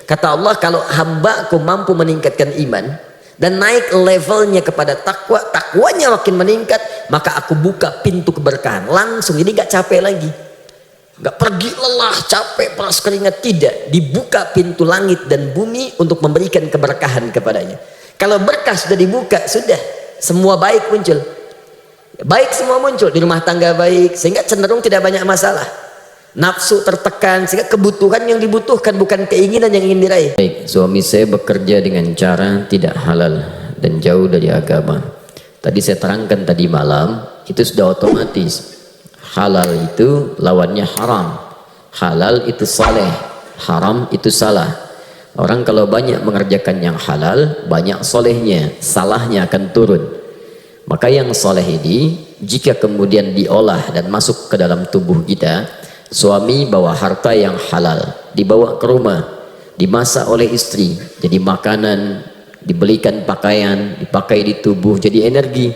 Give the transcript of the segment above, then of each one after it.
Kata Allah, kalau hambaku mampu meningkatkan iman dan naik levelnya kepada takwa, takwanya makin meningkat, maka aku buka pintu keberkahan langsung. Jadi gak capek lagi, gak pergi lelah, capek, peras keringat, tidak. Dibuka pintu langit dan bumi untuk memberikan keberkahan kepadanya. Kalau berkah sudah dibuka, sudah semua baik muncul. Baik semua muncul di rumah tangga, baik, sehingga cenderung tidak banyak masalah. Nafsu tertekan, sehingga kebutuhan yang dibutuhkan bukan keinginan yang ingin diraih. Baik, suami saya bekerja dengan cara tidak halal dan jauh dari agama. Tadi saya terangkan tadi malam, itu sudah otomatis. Halal itu lawannya haram. Halal itu saleh, haram itu salah. Orang kalau banyak mengerjakan yang halal, banyak solehnya, salahnya akan turun. Maka yang soleh ini, jika kemudian diolah dan masuk ke dalam tubuh kita, suami bawa harta yang halal, dibawa ke rumah, dimasak oleh istri, jadi makanan, dibelikan pakaian, dipakai di tubuh, jadi energi,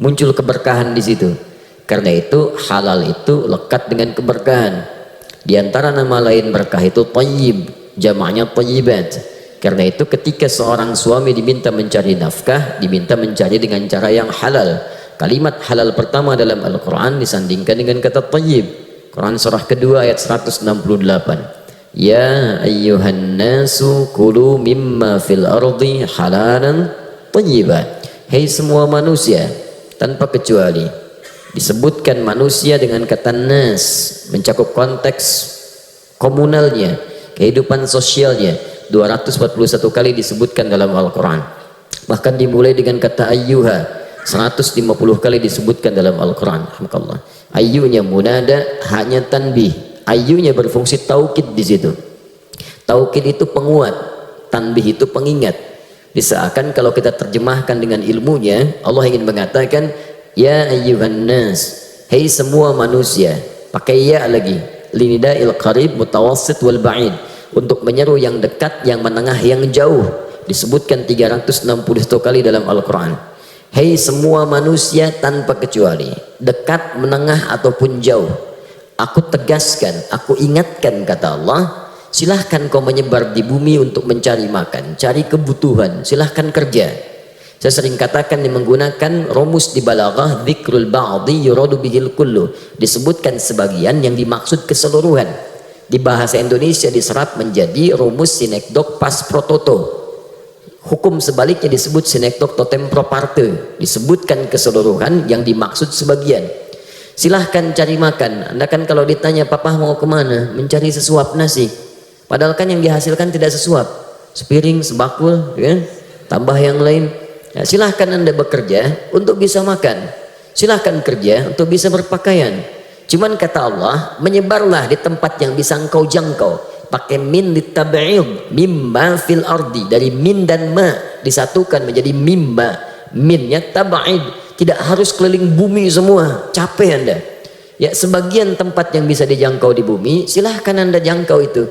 muncul keberkahan di situ. Karena itu halal itu lekat dengan keberkahan. Di antara nama lain berkah itu thayyib, jamaknya thayyibat. Karena itu ketika seorang suami diminta mencari nafkah, diminta mencari dengan cara yang halal. Kalimat halal pertama dalam Al-Quran disandingkan dengan kata thayyib. Quran surah kedua ayat 168. Ya ayyuhan nasu kulu mimma fil ardi halalan thayyiban. Hei semua manusia tanpa kecuali. Disebutkan manusia dengan kata nas, mencakup konteks komunalnya, kehidupan sosialnya. 241 kali disebutkan dalam Al-Quran. Bahkan dimulai dengan kata ayyuha, 150 kali disebutkan dalam Al-Quran. Alhamdulillah. Ayyunya munada, hanya tanbih. Ayyunya berfungsi taukid di situ. Taukid itu penguat, tanbih itu pengingat. Disaakan kalau kita terjemahkan dengan ilmunya, Allah ingin mengatakan ya ayyuhan nas, hei semua manusia. Pakai ya lagi, linida'il qarib mutawassit wal ba'id, untuk menyeru yang dekat, yang menengah, yang jauh. Disebutkan 361 kali dalam Al-Quran. Hei semua manusia tanpa kecuali, dekat, menengah ataupun jauh, aku tegaskan, aku ingatkan, kata Allah, silahkan kau menyebar di bumi untuk mencari makan, cari kebutuhan, silahkan kerja. Saya sering katakan yang menggunakan rumus di balaghah, dzikrul ba'di yuradu bihil kullu, disebutkan sebagian yang dimaksud keseluruhan. Di bahasa Indonesia diserap menjadi rumus sinekdok pas pro toto. Hukum sebaliknya disebut sinekdok totem pro parte, disebutkan keseluruhan yang dimaksud sebagian. Silahkan cari makan. Anda kan kalau ditanya papa mau kemana, mencari sesuap nasi, padahal kan yang dihasilkan tidak sesuap, sepiring, sebakul, ya? Tambah yang lain. Ya, silahkan Anda bekerja untuk bisa makan, silahkan kerja untuk bisa berpakaian. Cuman kata Allah, menyebarlah di tempat yang bisa engkau jangkau. Pakai min litab'id, mimma fil ardi, dari min dan ma disatukan menjadi mimma. Minnya tab'id, tidak harus keliling bumi semua, capek Anda. Ya, sebagian tempat yang bisa dijangkau di bumi, silahkan Anda jangkau itu.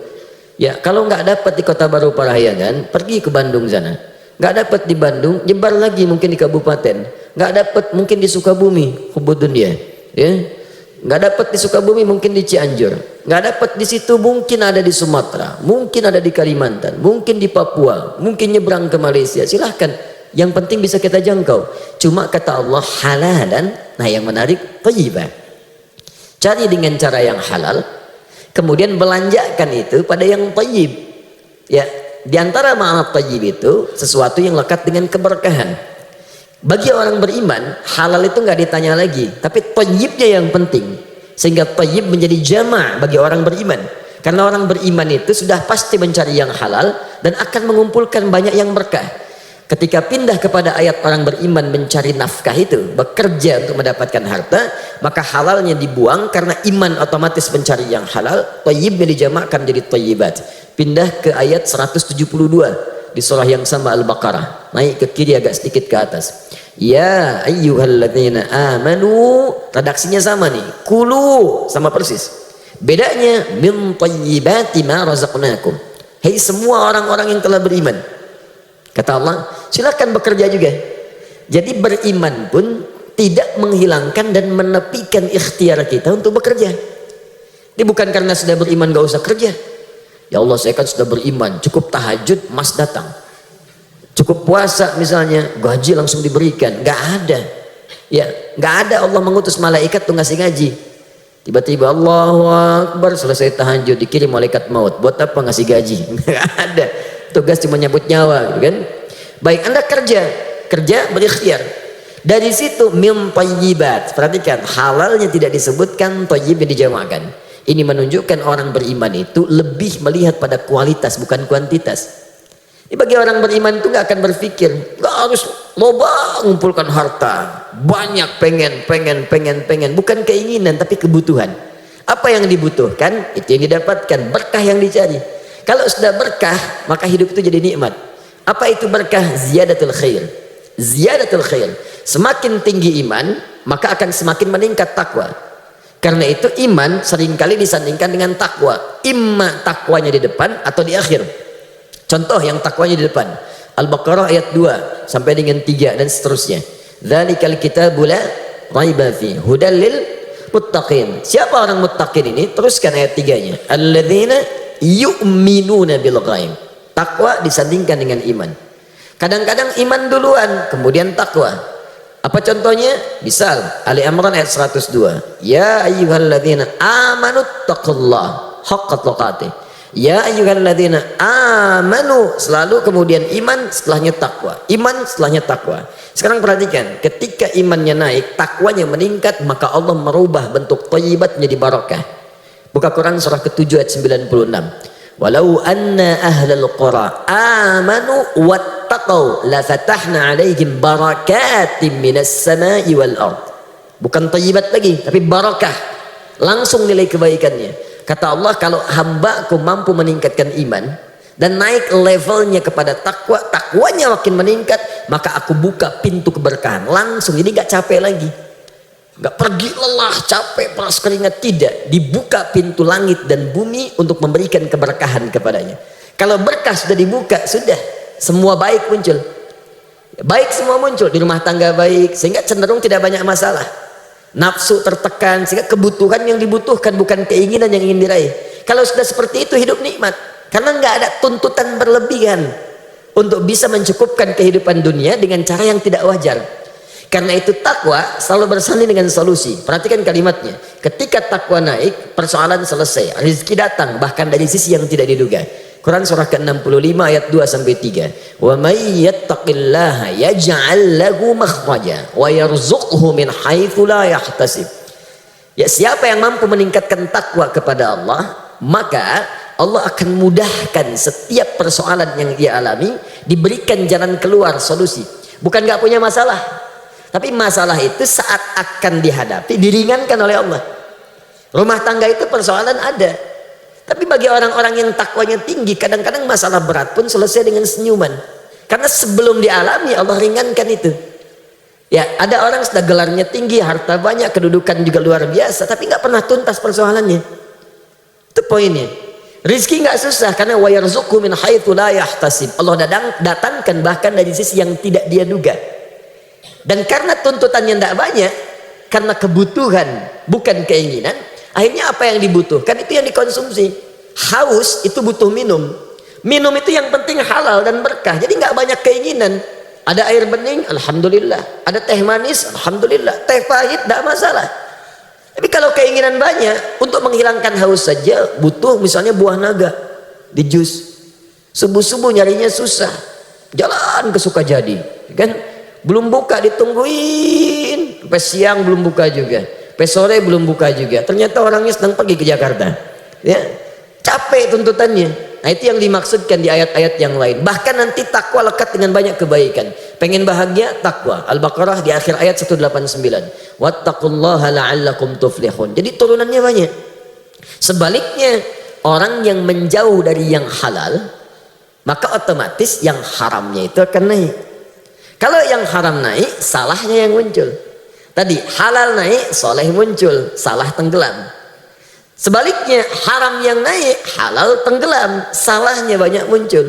Ya, kalau nggak dapat di Kota Baru Parahyangan, pergi ke Bandung sana. Nggak dapat di Bandung, nyebar lagi mungkin di kabupaten. Nggak dapat mungkin di Sukabumi, hubudun dia. Ya. Nggak dapat di Sukabumi, mungkin di Cianjur. Nggak dapat di situ, mungkin ada di Sumatera, mungkin ada di Kalimantan, mungkin di Papua, mungkin nyebrang ke Malaysia. Silahkan, yang penting bisa kita jangkau. Cuma kata Allah halalan. Nah yang menarik, thayyibah. Cari dengan cara yang halal, kemudian belanjakan itu pada yang thayyib. Ya, di antara makna thayyib itu sesuatu yang lekat dengan keberkahan. Bagi orang beriman, halal itu nggak ditanya lagi, tapi thayyibnya yang penting. Sehingga thayyib menjadi jama' bagi orang beriman. Karena orang beriman itu sudah pasti mencari yang halal dan akan mengumpulkan banyak yang berkah. Ketika pindah kepada ayat orang beriman mencari nafkah itu, bekerja untuk mendapatkan harta, maka halalnya dibuang karena iman otomatis mencari yang halal, thayyibnya dijamakkan jadi thayyibat. Pindah ke ayat 172. Di surah yang sama Al-Baqarah, naik ke kiri agak sedikit ke atas. Ya ayyuhalladzina amanu, redaksinya sama nih, kulu sama persis. Bedanya min thayyibati ma razaqnakum. Hei semua orang-orang yang telah beriman, kata Allah, silakan bekerja juga. Jadi beriman pun tidak menghilangkan dan menepikan ikhtiar kita untuk bekerja. Ini bukan karena sudah beriman gak usah kerja. Ya Allah, saya kan sudah beriman, cukup tahajud mas datang, cukup puasa misalnya gaji langsung diberikan. Nggak ada, ya nggak ada. Allah mengutus malaikat tuh ngasih gaji. Tiba-tiba Allahu Akbar, selesai tahajud dikirim malaikat maut. Buat apa ngasih gaji? Nggak ada. Tugas cuma nyabut nyawa, gitu kan? Baik, Anda kerja berikhtiar. Dari situ mim thayyibat. Perhatikan, halalnya tidak disebutkan, thayyibnya dijamakkan. Ini menunjukkan orang beriman itu lebih melihat pada kualitas bukan kuantitas. Ini bagi orang beriman itu nggak akan berpikir, nggak harus loba ngumpulkan harta, banyak pengen, bukan keinginan tapi kebutuhan. Apa yang dibutuhkan itu yang didapatkan, berkah yang dicari. Kalau sudah berkah maka hidup itu jadi nikmat. Apa itu berkah? Ziyadatul khair. Ziyadatul khair. Semakin tinggi iman maka akan semakin meningkat takwa. Karena itu iman seringkali disandingkan dengan takwa. Imma takwanya di depan atau di akhir. Contoh yang takwanya di depan, Al-Baqarah ayat 2 sampai dengan 3 dan seterusnya. Dzalikal kitabu la raiba fi hudal lil muttaqin. Siapa orang muttaqin ini? Teruskan ayat 3-nya. Alladzina yu'minuna bil ghaib. Takwa disandingkan dengan iman. Kadang-kadang iman duluan, kemudian takwa. Apa contohnya? Misal Ali Imran ayat 102. Ya ayyuhalladzina amanu taqullaha haqqa tuqatih. Ya ayyuhalladzina amanu, selalu kemudian iman setelahnya takwa, iman setelahnya takwa. Sekarang perhatikan, ketika imannya naik, takwanya meningkat, maka Allah merubah bentuk thayyibat menjadi barakah. Buka Quran surah ke-7 ayat 96. Walau anna ahlal qura amanu wattaqau la fatahna alaihim barakatim minas samai wal ard. Bukan thayyibat lagi tapi barakah, langsung nilai kebaikannya. Kata Allah, kalau hambaku mampu meningkatkan iman dan naik levelnya kepada takwa, takwanya makin meningkat, maka aku buka pintu keberkahan langsung. Jadi gak capek lagi, gak pergi lelah capek peras keringat, tidak, dibuka pintu langit dan bumi untuk memberikan keberkahan kepadanya. Kalau berkah sudah dibuka, sudah semua baik muncul, baik semua muncul di rumah tangga baik, sehingga cenderung tidak banyak masalah. Nafsu tertekan, sehingga kebutuhan yang dibutuhkan bukan keinginan yang ingin diraih. Kalau sudah seperti itu hidup nikmat, karena nggak ada tuntutan berlebihan untuk bisa mencukupkan kehidupan dunia dengan cara yang tidak wajar. Karena itu takwa selalu bersanding dengan solusi. Perhatikan kalimatnya, ketika takwa naik, persoalan selesai, rezeki datang bahkan dari sisi yang tidak diduga. Quran surah ke-65 ayat 2 sampai 3. Wa may yattaqillaha yaj'al lahu makhraja wa yarzuqhu min haitsu la yahtasib. Ya, siapa yang mampu meningkatkan takwa kepada Allah, maka Allah akan mudahkan setiap persoalan yang dia alami, diberikan jalan keluar, solusi. Bukan nggak punya masalah, tapi masalah itu saat akan dihadapi diringankan oleh Allah. Rumah tangga itu persoalan ada. Tapi bagi orang-orang yang takwanya tinggi, kadang-kadang masalah berat pun selesai dengan senyuman. Karena sebelum dialami Allah ringankan itu. Ya, ada orang sudah gelarnya tinggi, harta banyak, kedudukan juga luar biasa, tapi nggak pernah tuntas persoalannya. Itu poinnya. Rizki nggak susah karena wa yarzuqhu min haitsu la yahtasib. Allah datangkan bahkan dari sisi yang tidak dia duga. Dan karena tuntutannya tidak banyak, karena kebutuhan bukan keinginan, akhirnya apa yang dibutuhkan itu yang dikonsumsi. Haus itu butuh minum. Minum itu yang penting halal dan berkah. Jadi nggak banyak keinginan. Ada air bening, alhamdulillah. Ada teh manis, alhamdulillah. Teh pahit, tidak masalah. Tapi kalau keinginan banyak, untuk menghilangkan haus saja butuh misalnya buah naga di jus. Subuh-subuh nyarinya susah. Jalan ke Sukajadi, kan? Belum buka ditungguin. Sampai siang belum buka juga. Sampai sore belum buka juga. Ternyata orangnya sedang pergi ke Jakarta. Ya, capek tuntutannya. Nah, itu yang dimaksudkan di ayat-ayat yang lain. Bahkan nanti takwa lekat dengan banyak kebaikan. Pengen bahagia, takwa. Al-Baqarah di akhir ayat 189. Wattaqullaha la'allakum tuflihun. Jadi turunannya banyak. Sebaliknya, orang yang menjauh dari yang halal, maka otomatis yang haramnya itu akan naik. Kalau yang haram naik, salahnya yang muncul. Tadi halal naik, soleh muncul, salah tenggelam. Sebaliknya haram yang naik, halal tenggelam, salahnya banyak muncul.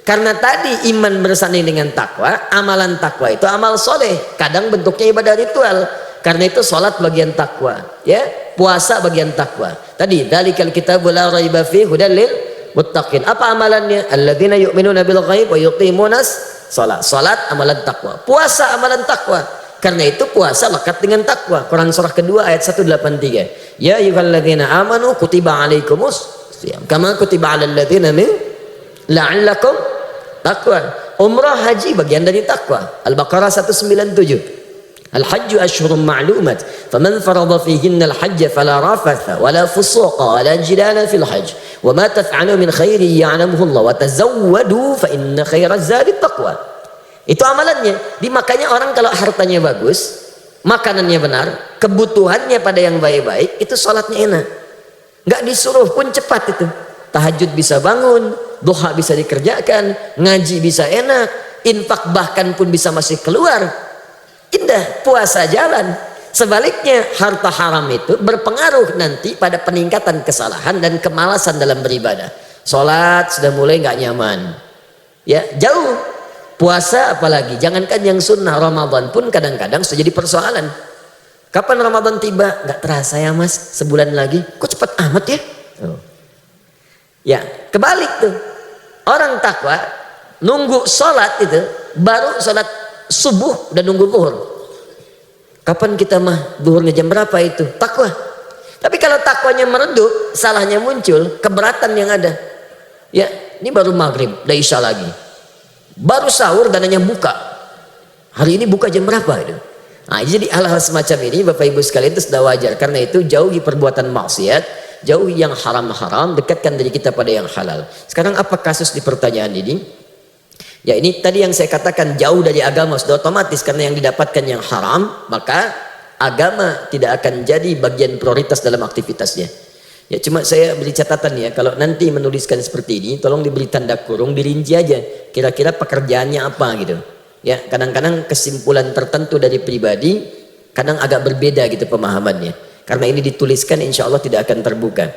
Karena tadi iman bersanding dengan takwa, amalan takwa itu amal soleh, kadang bentuknya ibadah ritual. Karena itu sholat bagian takwa, ya, puasa bagian takwa. Tadi dzalikal kitabu la raiba fihi hudal lil muttaqin. Apa amalannya? Alladzina yu'minuna bil ghaib wa yuqimunas shalah. Salat amalan takwa, puasa amalan takwa. Karena itu puasa lekat dengan takwa. Quran surah kedua ayat 183. Ya ayyuhalladzina amanu kutiba alaikumus shiyam kama kutiba alal ladzina min la'allakum taqwa. Umrah haji bagian dari takwa. Al-Baqarah 197. Al-hajju ashhurun ma'lumat faman farada fihinna al-hajja fala rafatha wala fusuqa wala jidala fil hajj wa ma taf'alu min khairin ya'lamuhu Allah wa tazawwadu fa inna khairaz zadi taqwa. Itu amalannya. Makanya orang kalau hartanya bagus, makanannya benar, kebutuhannya pada yang baik-baik, itu sholatnya enak. Nggak disuruh pun cepat itu. Tahajud bisa bangun, duha bisa dikerjakan, ngaji bisa enak, infak bahkan pun bisa masih keluar. Indah, puasa jalan. Sebaliknya harta haram itu berpengaruh nanti pada peningkatan kesalahan dan kemalasan dalam beribadah. Sholat sudah mulai nggak nyaman, ya jauh. Puasa apalagi, jangankan yang sunnah, Ramadan pun kadang-kadang sudah jadi persoalan. Kapan Ramadan tiba? Nggak terasa ya mas, sebulan lagi. Kok cepat amat ya? Ya kebalik tuh. Orang takwa nunggu sholat itu baru sholat subuh dan nunggu zuhur. Kapan kita mah zuhurnya jam berapa itu? Takwa. Tapi kalau takwanya meredup, salahnya muncul, keberatan yang ada. Ya, ini baru maghrib, udah isya lagi. Baru sahur dananya buka. Hari ini buka jam berapa itu? Nah, jadi hal-hal semacam ini Bapak Ibu sekalian itu sudah wajar. Karena itu jauhi perbuatan maksiat, jauhi yang haram-haram, dekatkan diri kita pada yang halal. Sekarang apa kasus di pertanyaan ini? Ya ini tadi yang saya katakan jauh dari agama sudah otomatis karena yang didapatkan yang haram, maka agama tidak akan jadi bagian prioritas dalam aktivitasnya. Ya cuma saya beri catatan ya, kalau nanti menuliskan seperti ini tolong diberi tanda kurung, dirinci aja kira-kira pekerjaannya apa gitu. Ya kadang-kadang kesimpulan tertentu dari pribadi kadang agak berbeda gitu pemahamannya. Karena ini dituliskan insya Allah tidak akan terbuka.